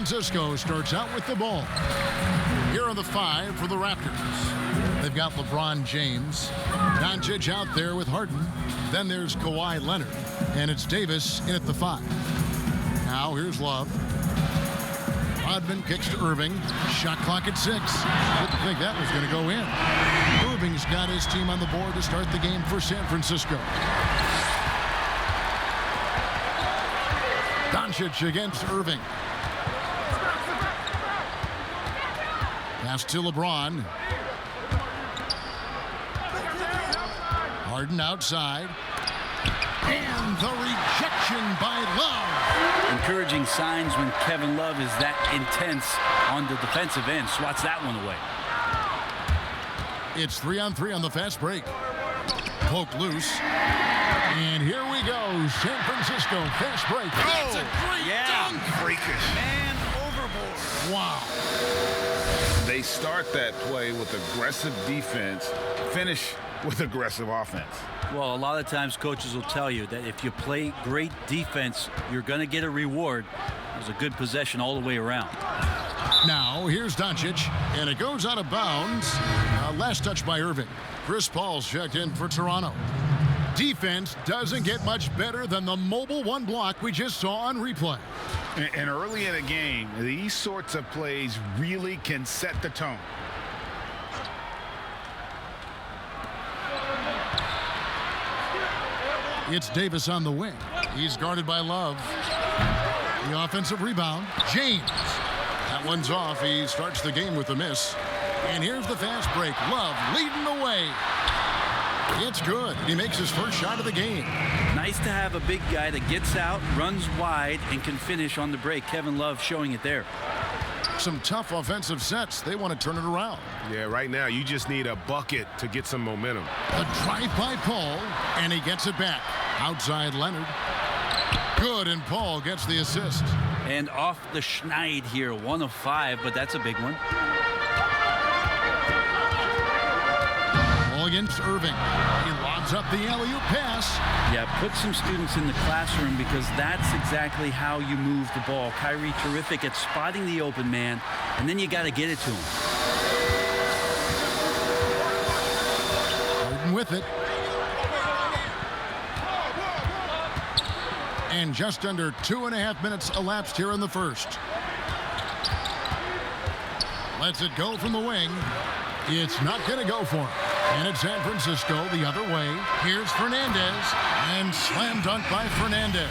Francisco starts out with the ball. Here are the 5 for the Raptors. They've got LeBron James. Doncic out there with Harden. Then there's Kawhi Leonard. And it's Davis in at the 5. Now here's Love. Rodman kicks to Irving. Shot clock at 6. Didn't think that was going to go in. Irving's got his team on the board to start the game for San Francisco. Doncic against Irving. Pass to LeBron. Harden outside. And the rejection by Love. Encouraging signs when Kevin Love is that intense on the defensive end. Swats that one away. It's 3-on-3 on the fast break. Poke loose. And here we go. San Francisco fast break. That's a great dunk. Freakish. And overboard. Wow. They start that play with aggressive defense, finish with aggressive offense. Well, a lot of times coaches will tell you that if you play great defense, you're going to get a reward. It was a good possession all the way around. Now, here's Doncic, and it goes out of bounds. Last touch by Irving. Chris Paul's checked in for Toronto. Defense doesn't get much better than the mobile one block we just saw on replay. And early in a game, these sorts of plays really can set the tone. It's Davis on the wing. He's guarded by Love. The offensive rebound. James. That one's off. He starts the game with a miss. And here's the fast break. Love leading the way. It's good. He makes his first shot of the game. Nice to have a big guy that gets out, runs wide, and can finish on the break. Kevin Love showing it there. Some tough offensive sets. They want to turn it around. Yeah, right now you just need a bucket to get some momentum. A drive by Paul, and he gets it back. Outside Leonard. Good, and Paul gets the assist. And off the schneid here, 1 of 5, but that's a big one. Ball against Irving. He lobs up the alley-oop pass. Yeah, put some students in the classroom because that's exactly how you move the ball. Kyrie terrific at spotting the open man, and then you got to get it to him. Harden with it. And just under 2.5 minutes elapsed here in the first. Lets it go from the wing. It's not going to go for him. And it's San Francisco the other way. Here's Fernandez. And slam dunk by Fernandez.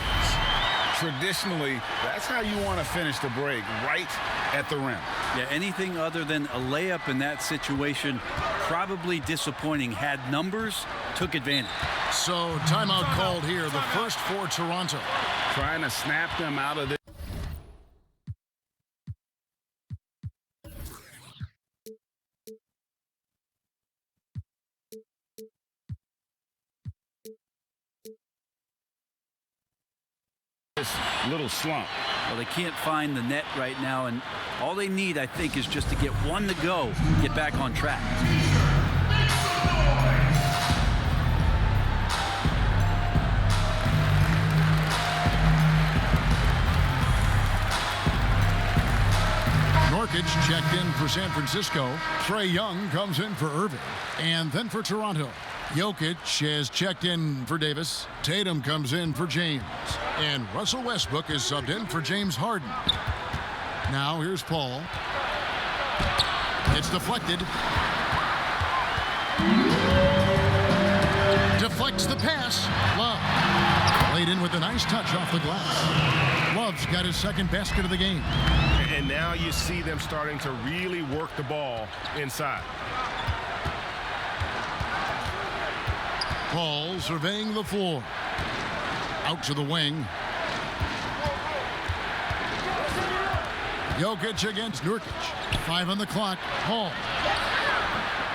Traditionally, that's how you want to finish the break, right at the rim. Yeah, anything other than a layup in that situation, probably disappointing. Had numbers, took advantage. So timeout called here, the first for Toronto. Trying to snap them out of this. Little slump. Well, they can't find the net right now, and all they need, I think, is just to get one to go, get back on track. Nurkic checked in for San Francisco. Trae Young comes in for Irving. And then for Toronto, Jokic has checked in for Davis. Tatum comes in for James. And Russell Westbrook is subbed in for James Harden. Now here's Paul. It's deflected. Deflects the pass. Love. Laid in with a nice touch off the glass. Love's got his second basket of the game. And now you see them starting to really work the ball inside. Paul surveying the floor. Out to the wing. Jokic against Nurkic. 5 on the clock. Paul.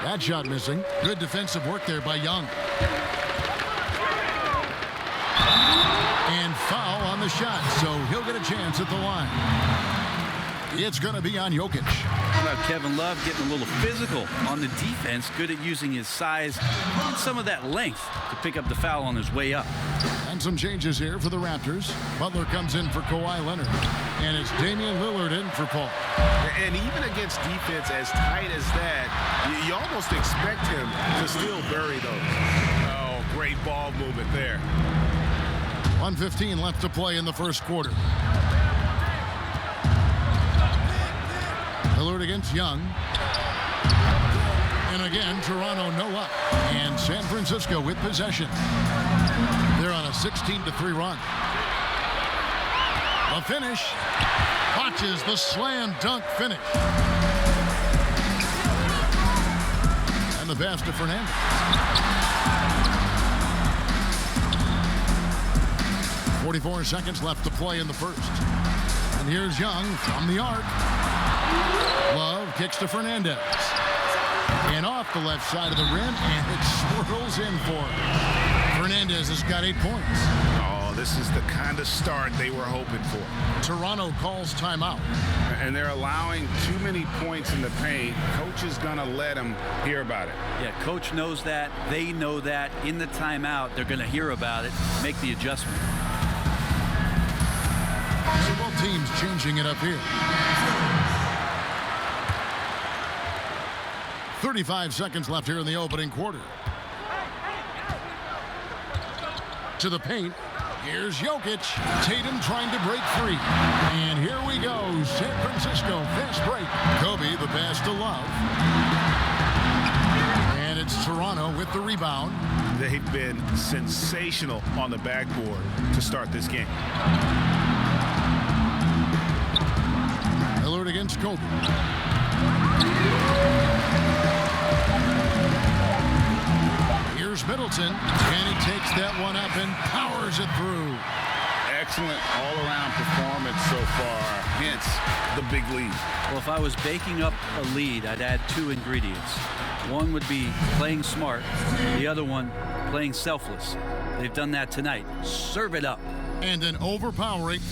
That shot missing. Good defensive work there by Young. And foul on the shot, so he'll get a chance at the line. It's going to be on Jokic. How about Kevin Love getting a little physical on the defense, good at using his size and some of that length to pick up the foul on his way up. And some changes here for the Raptors. Butler comes in for Kawhi Leonard. And it's Damian Lillard in for Paul. And even against defense as tight as that, you almost expect him to still bury those. Oh, great ball movement there. 1:15 left to play in the first quarter. Lillard against Young. And again, Toronto no luck. And San Francisco with possession. They're on a 16-3 run. The finish. Watches the slam dunk finish. And the pass to Fernandez. .44 seconds left to play in the first. And here's Young from the arc. Love kicks to Fernandez. And off the left side of the rim, and it swirls in for him. Fernandez has got 8 points. Oh, this is the kind of start they were hoping for. Toronto calls timeout. And they're allowing too many points in the paint. Coach is going to let them hear about it. Yeah, coach knows that. They know that. In the timeout, they're going to hear about it, make the adjustment. So both teams changing it up here. 35 seconds left here in the opening quarter. To the paint. Here's Jokic. Tatum trying to break free. And here we go. San Francisco fast break. Kobe the pass to Love. And it's Toronto with the rebound. They've been sensational on the backboard to start this game. Lillard against Kobe. Here's Middleton, and he takes that one up and powers it through. Excellent all-around performance so far, hence the big lead. Well, if I was baking up a lead, I'd add 2 ingredients. One would be playing smart. The other one, playing selfless. They've done that tonight. Serve it up. And an overpowering.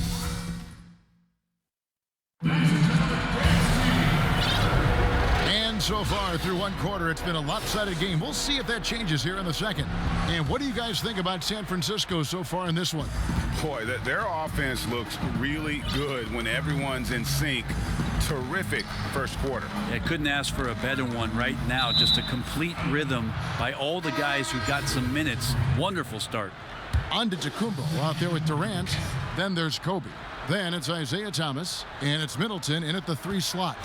So far through one quarter, it's been a lopsided game. We'll see if that changes here in the second. And what do you guys think about San Francisco so far in this one? Boy, their offense looks really good when everyone's in sync. Terrific first quarter. I couldn't ask for a better one right now. Just a complete rhythm by all the guys who got some minutes. Wonderful start. Antetokounmpo out there with Durant. Then there's Kobe. Then it's Isaiah Thomas. And it's Middleton in at the 3 slot.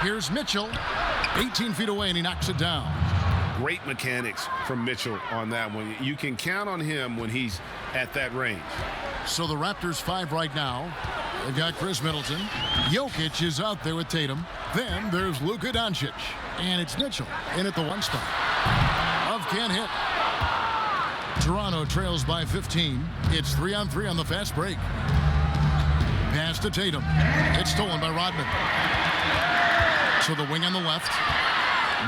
Here's Mitchell, 18 feet away, and he knocks it down. Great mechanics from Mitchell on that one. You can count on him when he's at that range. So the Raptors 5 right now. They've got Chris Middleton. Jokic is out there with Tatum. Then there's Luka Doncic. And it's Mitchell in at the 1 spot. Love can't hit. Toronto trails by 15. It's 3-on-3 on the fast break. Pass to Tatum. It's stolen by Rodman. To the wing on the left.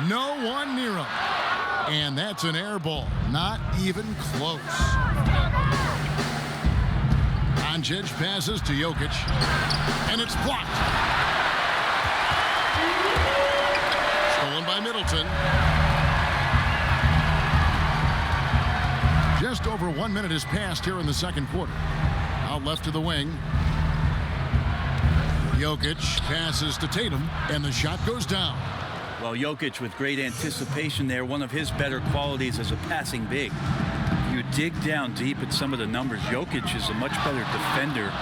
No one near him. And that's an air ball. Not even close. Doncic passes to Jokic. And it's blocked. Stolen by Middleton. Just over 1 minute has passed here in the second quarter. Out left to the wing. Jokic passes to Tatum, and the shot goes down. Well, Jokic with great anticipation there. One of his better qualities as a passing big. You dig down deep at some of the numbers. Jokic is a much better defender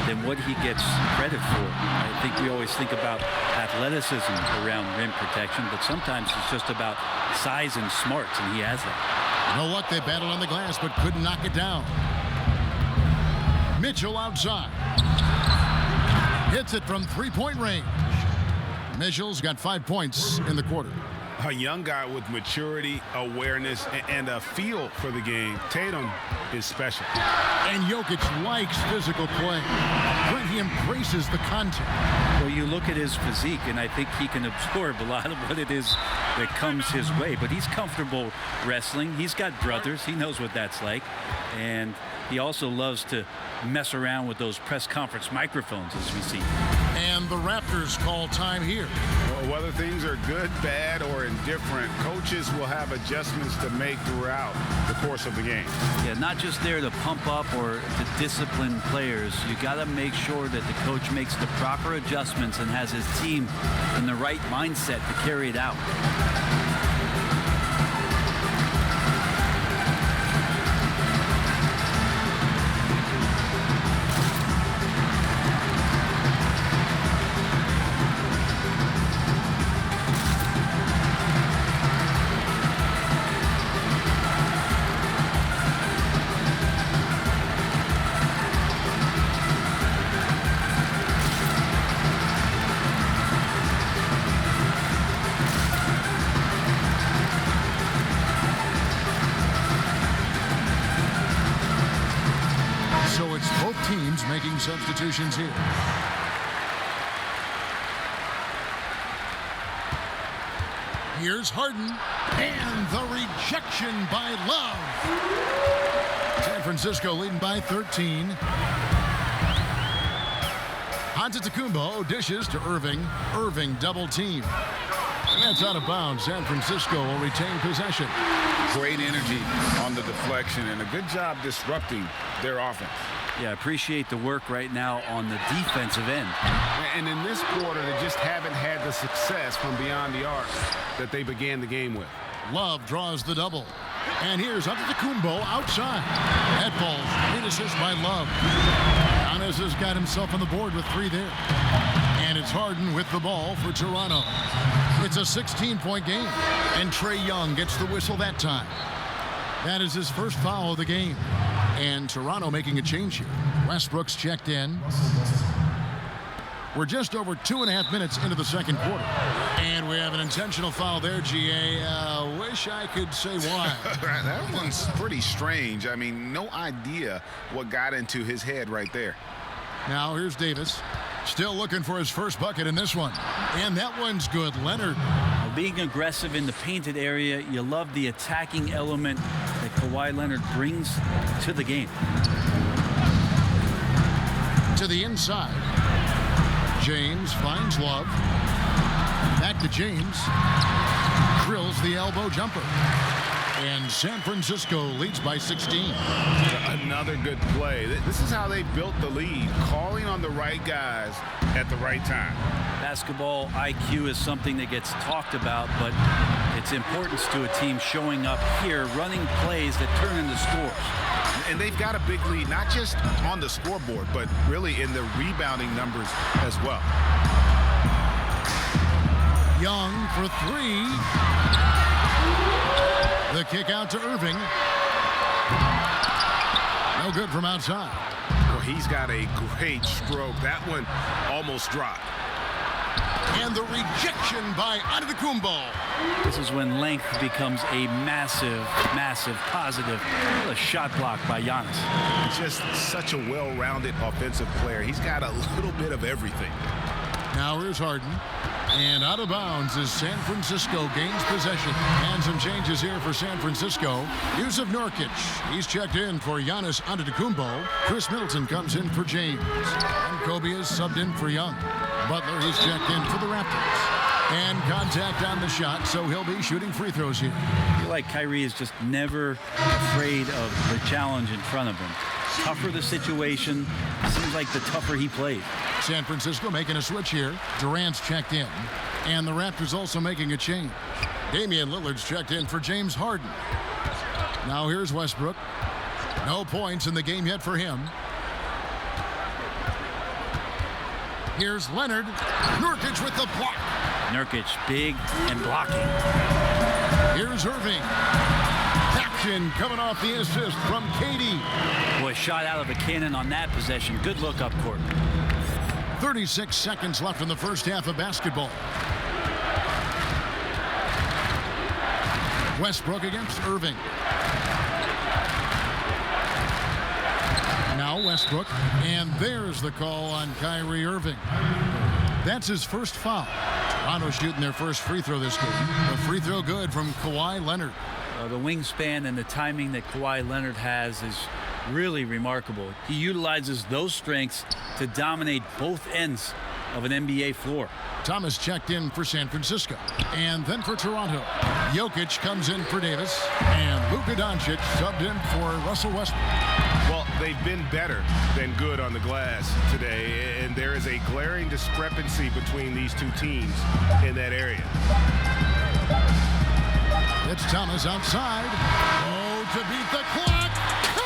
than what he gets credit for. I think we always think about athleticism around rim protection, but sometimes it's just about size and smarts, and he has that. No luck, they battled on the glass, but couldn't knock it down. Mitchell outside. Hits it from 3-point range. Mitchell's got 5 points in the quarter. A young guy with maturity, awareness, and a feel for the game. Tatum is special. And Jokic likes physical play. When he embraces the contact. Well, you look at his physique, and I think he can absorb a lot of what it is that comes his way. But he's comfortable wrestling. He's got brothers. He knows what that's like. And he also loves to mess around with those press conference microphones, as we see. And the Raptors call time here. Whether things are good, bad, or indifferent, coaches will have adjustments to make throughout the course of the game. Yeah, not just there to pump up or to discipline players. You got to make sure that the coach makes the proper adjustments and has his team in the right mindset to carry it out. So it's both teams making substitutions here. Here's Harden, and the rejection by Love. San Francisco leading by 13. Antetokounmpo dishes to Irving. Irving double team. And that's out of bounds. San Francisco will retain possession. Great energy on the deflection and a good job disrupting their offense. Yeah, appreciate the work right now on the defensive end. And in this quarter, they just haven't had the success from beyond the arc that they began the game with. Love draws the double. And here's Antetokounmpo outside. That ball, great assist by Love. Giannis has got himself on the board with 3 there. And it's Harden with the ball for Toronto. It's a 16-point game. And Trae Young gets the whistle that time. That is his first foul of the game. And Toronto making a change here. Westbrook's checked in. We're just over 2.5 minutes into the second quarter. And we have an intentional foul there, GA. Wish I could say why. That one's pretty strange. I mean, no idea what got into his head right there. Now here's Davis. Still looking for his first bucket in this one. And that one's good. Leonard. Being aggressive in the painted area, you love the attacking element that Kawhi Leonard brings to the game. To the inside. James finds Love. Back to James. Drills the elbow jumper. And San Francisco leads by 16. Another good play. This is how they built the lead, calling on the right guys at the right time. Basketball IQ is something that gets talked about, but its importance to a team showing up here, running plays that turn into scores. And they've got a big lead, not just on the scoreboard, but really in the rebounding numbers as well. Young for 3. The kick out to Irving. No good from outside. Well, he's got a great stroke. That one almost dropped. And the rejection by Antetokounmpo. This is when length becomes a massive, massive positive. What a shot block by Giannis. Just such a well-rounded offensive player. He's got a little bit of everything. Now here's Harden. And out of bounds as San Francisco gains possession. And some changes here for San Francisco. Yusuf Nurkic. He's checked in for Giannis Antetokounmpo. Chris Middleton comes in for James. And Kobe is subbed in for Young. Butler, he's checked in for the Raptors. And contact on the shot, so he'll be shooting free throws here. I feel like Kyrie is just never afraid of the challenge in front of him. Tougher the situation, seems like the tougher he plays. San Francisco making a switch here. Durant's checked in. And the Raptors also making a change. Damian Lillard's checked in for James Harden. Now here's Westbrook. No points in the game yet for him. Here's Leonard. Nurkic with the block. Nurkic big and blocking. Here's Irving. Action coming off the assist from KD. Boy, shot out of a cannon on that possession. Good look up court. 36 seconds left in the first half of basketball. Westbrook against Irving. Now Westbrook, and there's the call on Kyrie Irving. That's his first foul. Toronto shooting their first free throw this game. The free throw good from Kawhi Leonard. The wingspan and the timing that Kawhi Leonard has is really remarkable. He utilizes those strengths to dominate both ends of an NBA floor. Thomas checked in for San Francisco. And then for Toronto, Jokic comes in for Davis. And Luka Doncic subbed in for Russell Westbrook. Well, they've been better than good on the glass today, and there is a glaring discrepancy between these two teams in that area. It's Thomas outside. Oh, to beat the clock.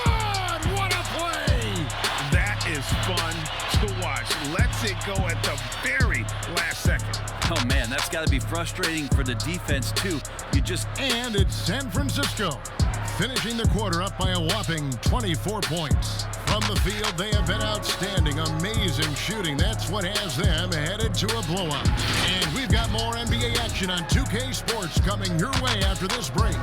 God, what a play! That is fun to watch. Lets it go at the very last second. Oh, man, that's got to be frustrating for the defense, too. And it's San Francisco, finishing the quarter up by a whopping 24 points. From the field, they have been outstanding, amazing shooting. That's what has them headed to a blowout. And we've got more NBA action on 2K Sports coming your way after this break.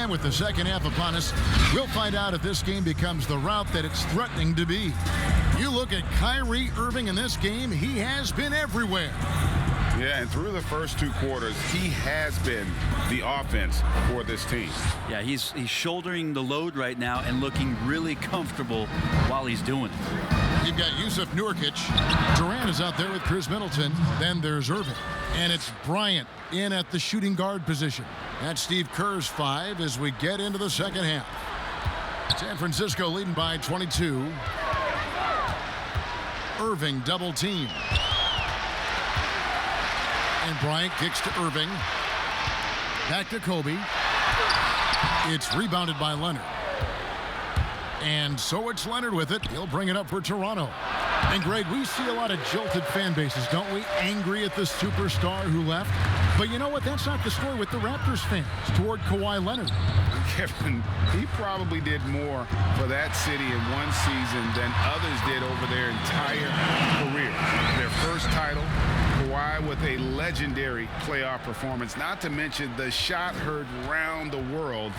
With the second half upon us, we'll find out if this game becomes the rout that it's threatening to be. You look at Kyrie Irving in this game, he has been everywhere. Yeah, and through the first two quarters, he has been the offense for this team. Yeah, he's shouldering the load right now and looking really comfortable while he's doing it. You've got Yusuf Nurkic. Durant is out there with Chris Middleton. Then there's Irving. And it's Bryant in at the shooting guard position. That's Steve Kerr's 5 as we get into the second half. San Francisco leading by 22. Irving double team. And Bryant kicks to Irving. Back to Kobe. It's rebounded by Leonard. And so it's Leonard with it. He'll bring it up for Toronto. And Greg, we see a lot of jolted fan bases, don't we? Angry at the superstar who left. But you know what? That's not the story with the Raptors fans toward Kawhi Leonard. Kevin, he probably did more for that city in one season than others did over their entire career. Their first title, Kawhi with a legendary playoff performance, not to mention the shot heard round the world,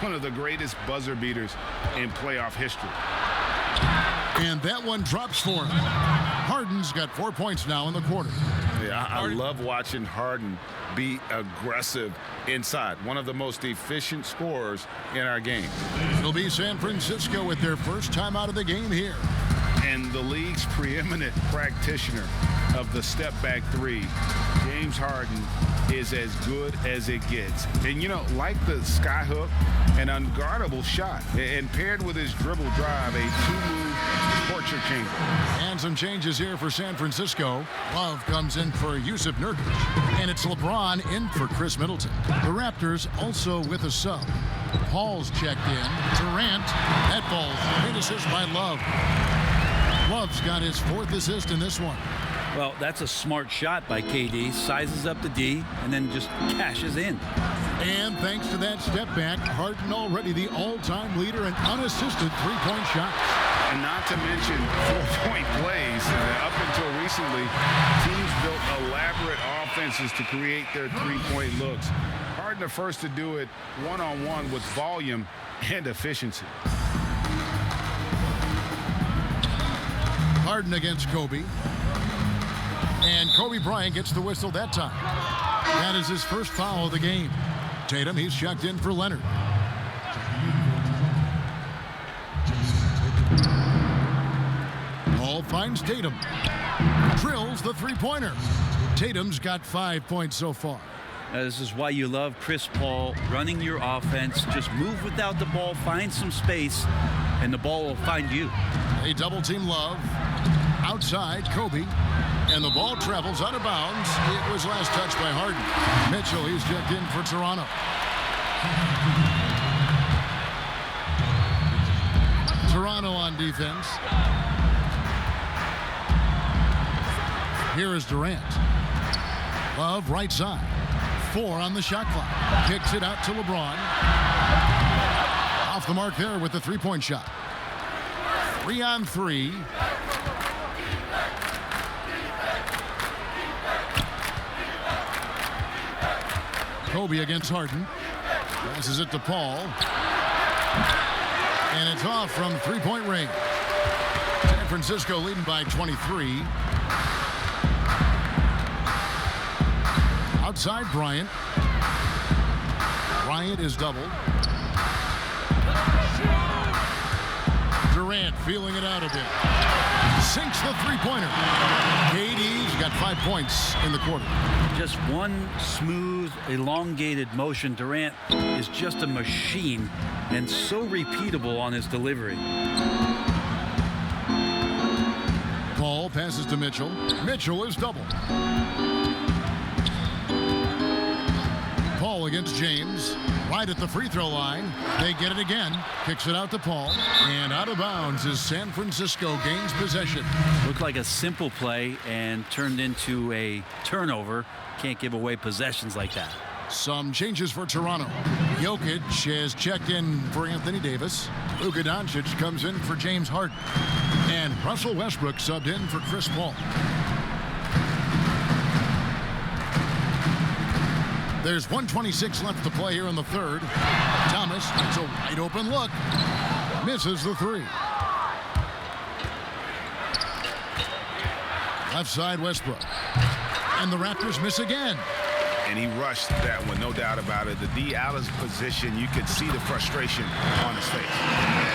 one of the greatest buzzer beaters in playoff history. And that one drops for him. Harden's got 4 points now in the quarter. Yeah, I love watching Harden be aggressive inside. One of the most efficient scorers in our game. It'll be San Francisco with their first time out of the game here. And the league's preeminent practitioner of the step-back three, James Harden, is as good as it gets. And, you know, like the skyhook, an unguardable shot. And paired with his dribble drive, a two-move torture chamber. And some changes here for San Francisco. Love comes in for Yusuf Nurkic. And it's LeBron in for Chris Middleton. The Raptors also with a sub. Paul's checked in. Durant. That ball made assist by Love. Love's got his 4th assist in this one. Well, that's a smart shot by KD. Sizes up the D and then just cashes in. And thanks to that step back, Harden already the all-time leader in unassisted three-point shots. And not to mention 4-point plays. Up until recently, teams built elaborate offenses to create their three-point looks. Harden the first to do it one-on-one with volume and efficiency. Harden against Kobe. And Kobe Bryant gets the whistle that time. That is his first foul of the game. Tatum, he's checked in for Leonard. Paul finds Tatum. Drills the three-pointer. Tatum's got 5 points so far. This is why you love Chris Paul running your offense. Just move without the ball, find some space, and the ball will find you. A double-team Love. Outside, Kobe. And the ball travels out of bounds. It was last touched by Harden. Mitchell, he's checked in for Toronto. Toronto on defense. Here is Durant. Love right side. 4 on the shot clock. Kicks it out to LeBron. Off the mark there with the three-point shot. 3 on 3. Kobe against Harden. Passes it to Paul. And it's off from three-point range. San Francisco leading by 23. Outside Bryant. Bryant is doubled. Durant feeling it out a bit. Sinks the three-pointer. KD's got 5 points in the quarter. Just one smooth, elongated motion. Durant is just a machine and so repeatable on his delivery. Paul passes to Mitchell. Mitchell is doubled. Paul against James. Right at the free throw line. They get it again. Kicks it out to Paul. And out of bounds is San Francisco gains possession. Looked like a simple play and turned into a turnover. Can't give away possessions like that. Some changes for Toronto. Jokic has checked in for Anthony Davis. Luka Doncic comes in for James Harden. And Russell Westbrook subbed in for Chris Paul. There's 1:26 left to play here in the third. Thomas gets a wide open look. Misses the three. Left side Westbrook. And the Raptors miss again. And he rushed that one, no doubt about it. The D out of position, you could see the frustration on his face.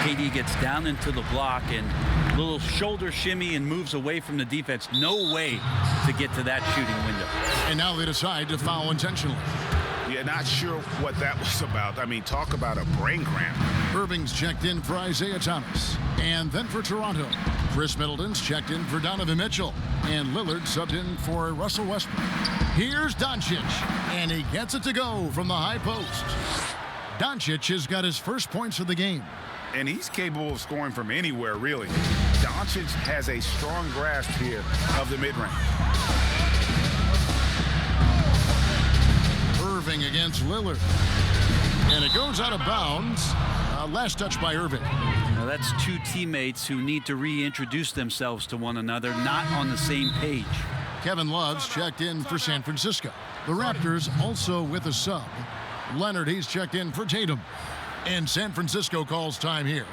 KD gets down into the block and little shoulder shimmy and moves away from the defense. No way to get to that shooting window. And now they decide to foul intentionally. Yeah, not sure what that was about. I mean, talk about a brain cramp. Irving's checked in for Isaiah Thomas. And then for Toronto, Chris Middleton's checked in for Donovan Mitchell. And Lillard subbed in for Russell Westbrook. Here's Doncic. And he gets it to go from the high post. Doncic has got his first points of the game. And he's capable of scoring from anywhere, really. Doncic has a strong grasp here of the mid-range. Irving against Lillard. And it goes out of bounds. Last touch by Irving. Now that's two teammates who need to reintroduce themselves to one another, not on the same page. Kevin Love's checked in for San Francisco. The Raptors also with a sub. Leonard, he's checked in for Tatum. And San Francisco calls time here.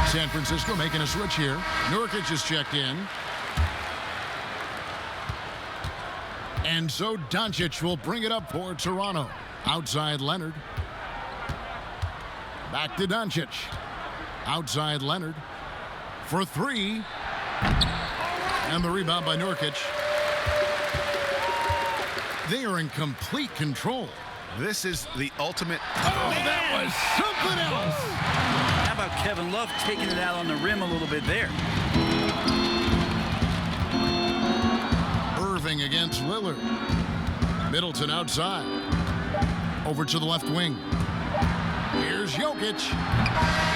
San Francisco making a switch here. Nurkic is checked in. And so Doncic will bring it up for Toronto. Outside Leonard. Back to Doncic. Outside Leonard. For three. And the rebound by Nurkic. They are in complete control. This is the ultimate. Oh, that was something else. How about Kevin Love taking it out on the rim a little bit there? Irving against Lillard. Middleton outside. Over to the left wing. Here's Jokic.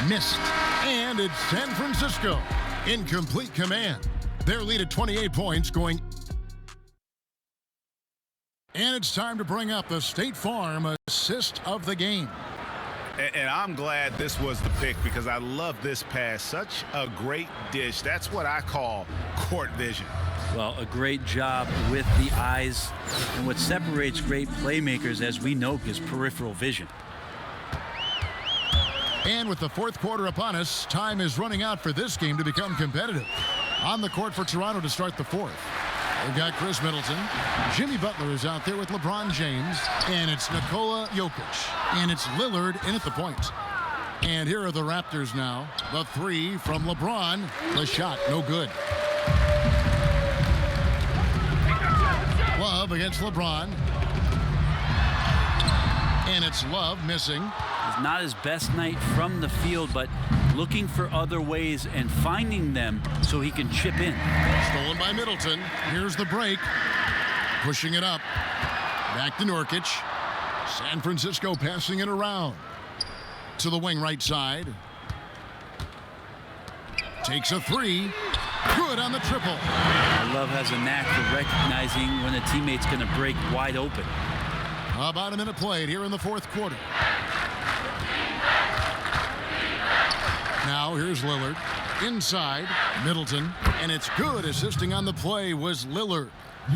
Missed. And it's San Francisco in complete command. Their lead at 28 points going. And it's time to bring up the State Farm assist of the game. And I'm glad this was the pick because I love this pass. Such a great dish. That's what I call court vision. Well, a great job with the eyes. And what separates great playmakers, as we know, is peripheral vision. And with the fourth quarter upon us, time is running out for this game to become competitive. On the court for Toronto to start the fourth. They've got Chris Middleton. Jimmy Butler is out there with LeBron James. And it's Nikola Jokic. And it's Lillard in at the point. And here are the Raptors now. The three from LeBron. The shot, no good. Love against LeBron. And it's Love missing. It's not his best night from the field, but looking for other ways and finding them so he can chip in. Stolen by Middleton. Here's the break. Pushing it up. Back to Nurkic. San Francisco passing it around. to the wing right side. Takes a three. Good on the triple. Love has a knack for recognizing when a teammate's going to break wide open. About a minute played here in the fourth quarter. Now here's Lillard. Inside, Middleton. And it's good. Assisting on the play was Lillard.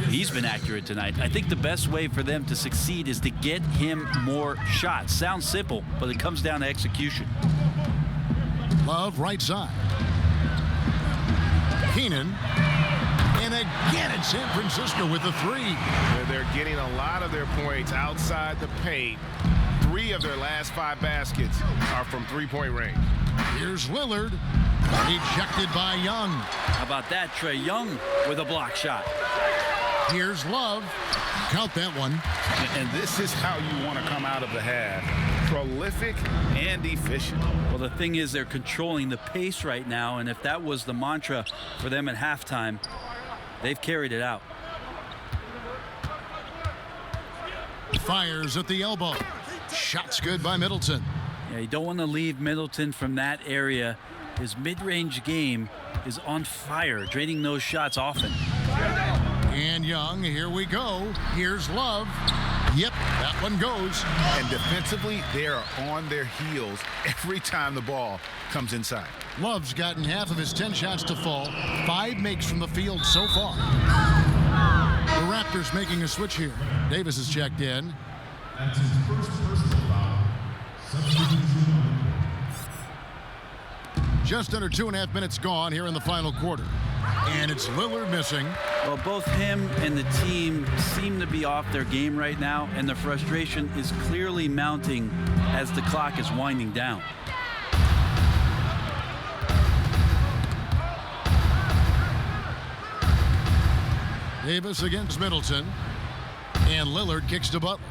He's been accurate tonight. I think the best way for them to succeed is to get him more shots. Sounds simple, but it comes down to execution. Love right side. Keenan. And again it's San Francisco with the three. They're getting a lot of their points outside the paint. 3 of their last 5 baskets are from three-point range. Here's Lillard. Ejected by Young. How about that? Trae Young with a block shot. Here's Love. Count that one. And this is how you want to come out of the half. Prolific and efficient. Well, the thing is they're controlling the pace right now, and if that was the mantra for them at halftime, they've carried it out. Fires at the elbow. Shot's good by Middleton. Yeah, you don't want to leave Middleton from that area. His mid-range game is on fire, draining those shots often. And Young, here we go. Here's Love. Yep, that one goes. And defensively, they are on their heels every time the ball comes inside. Love's gotten half of his 10 shots to fall. 5 makes from the field so far. The Raptors making a switch here. Davis is checked in. That's his first personal foul. Substitution. Just under 2.5 minutes gone here in the final quarter. And it's Lillard missing. Well, both him and the team seem to be off their game right now, and the frustration is clearly mounting as the clock is winding down. Davis against Middleton. And Lillard kicks to Butler.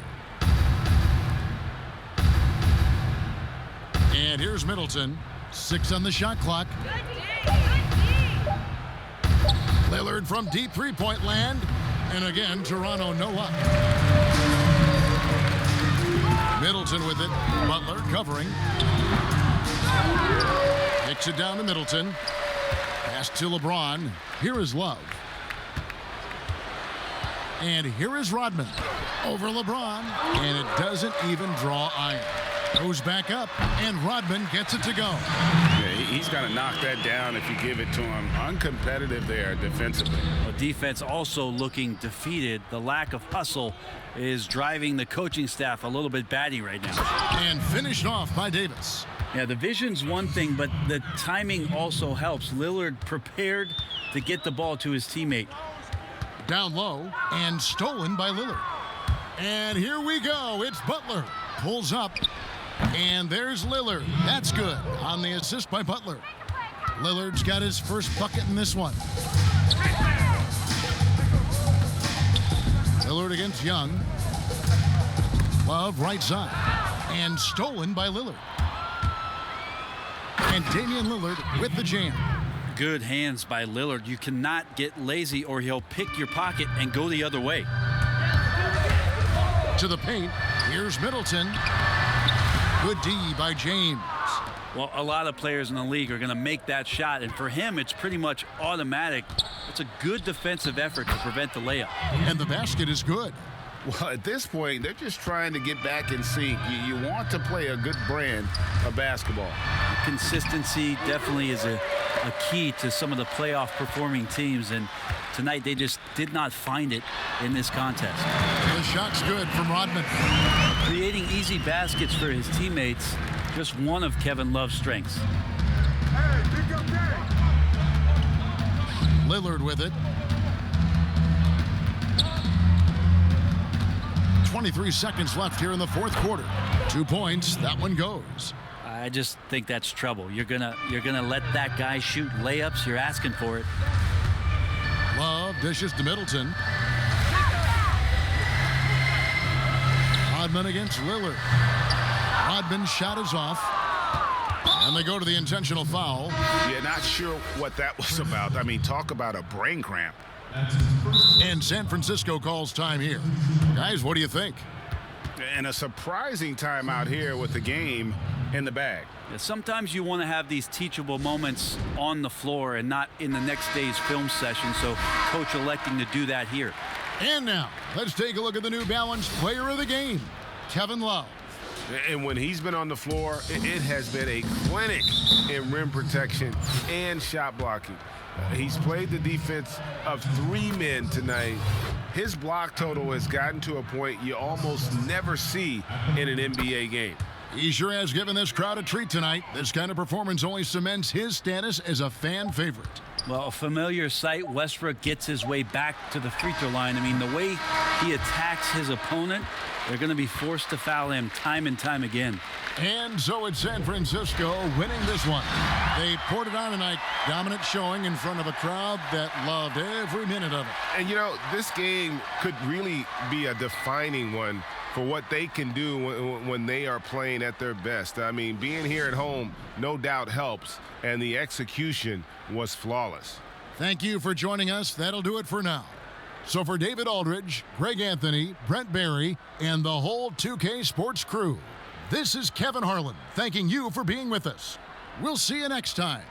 And here's Middleton. 6 on the shot clock. Lillard from deep three-point land. And again, Toronto no up. Middleton with it. Butler covering. Kicks it down to Middleton. Pass to LeBron. Here is Love. And here is Rodman over LeBron. And it doesn't even draw iron. Goes back up, and Rodman gets it to go. Yeah, he's going to knock that down if you give it to him. Uncompetitive there defensively. Well, defense also looking defeated. The lack of hustle is driving the coaching staff a little bit batty right now. And finished off by Davis. Yeah, the vision's one thing, but the timing also helps. Lillard prepared to get the ball to his teammate. Down low, and stolen by Lillard. And here we go. It's Butler. Pulls up. And there's Lillard. That's good on the assist by Butler. Lillard's got his first bucket in this one. Lillard against Young. Love right side. And stolen by Lillard. And Damian Lillard with the jam. Good hands by Lillard. You cannot get lazy or he'll pick your pocket and go the other way. To the paint. Here's Middleton. Good D by James. Well, a lot of players in the league are going to make that shot, and for him, it's pretty much automatic. It's a good defensive effort to prevent the layup. And the basket is good. Well, at this point, they're just trying to get back in sync. You want to play a good brand of basketball. Consistency definitely is a key to some of the playoff performing teams, and tonight they just did not find it in this contest. The shot's good from Rodman. Creating easy baskets for his teammates, just one of Kevin Love's strengths. Lillard with it. 23 seconds left here in the fourth quarter. 2 points. That one goes. I just think that's trouble. You're gonna let that guy shoot layups. You're asking for it. Love dishes to Middleton. Rodman against Lillard. Rodman's shot is off. And they go to the intentional foul. Yeah, not sure what that was about. I mean, talk about a brain cramp. And San Francisco calls time here. Guys, what do you think? And a surprising time out here with the game in the bag. Yeah, sometimes you want to have these teachable moments on the floor and not in the next day's film session, so coach electing to do that here. And now, let's take a look at the New Balance player of the game, Kevin Love. And when he's been on the floor, it has been a clinic in rim protection and shot blocking. He's played the defense of 3 men tonight. His block total has gotten to a point you almost never see in an NBA game. He sure has given this crowd a treat tonight. This kind of performance only cements his status as a fan favorite. Well, a familiar sight. Westbrook gets his way back to the free throw line. I mean, the way he attacks his opponent, they're going to be forced to foul him time and time again. And so it's San Francisco winning this one. They poured it on tonight. Dominant showing in front of a crowd that loved every minute of it. And, you know, this game could really be a defining one for what they can do when they are playing at their best. I mean, being here at home no doubt helps, and the execution was flawless. Thank you for joining us. That'll do it for now. So for David Aldridge, Greg Anthony, Brent Barry, and the whole 2K Sports crew, this is Kevin Harlan thanking you for being with us. We'll see you next time.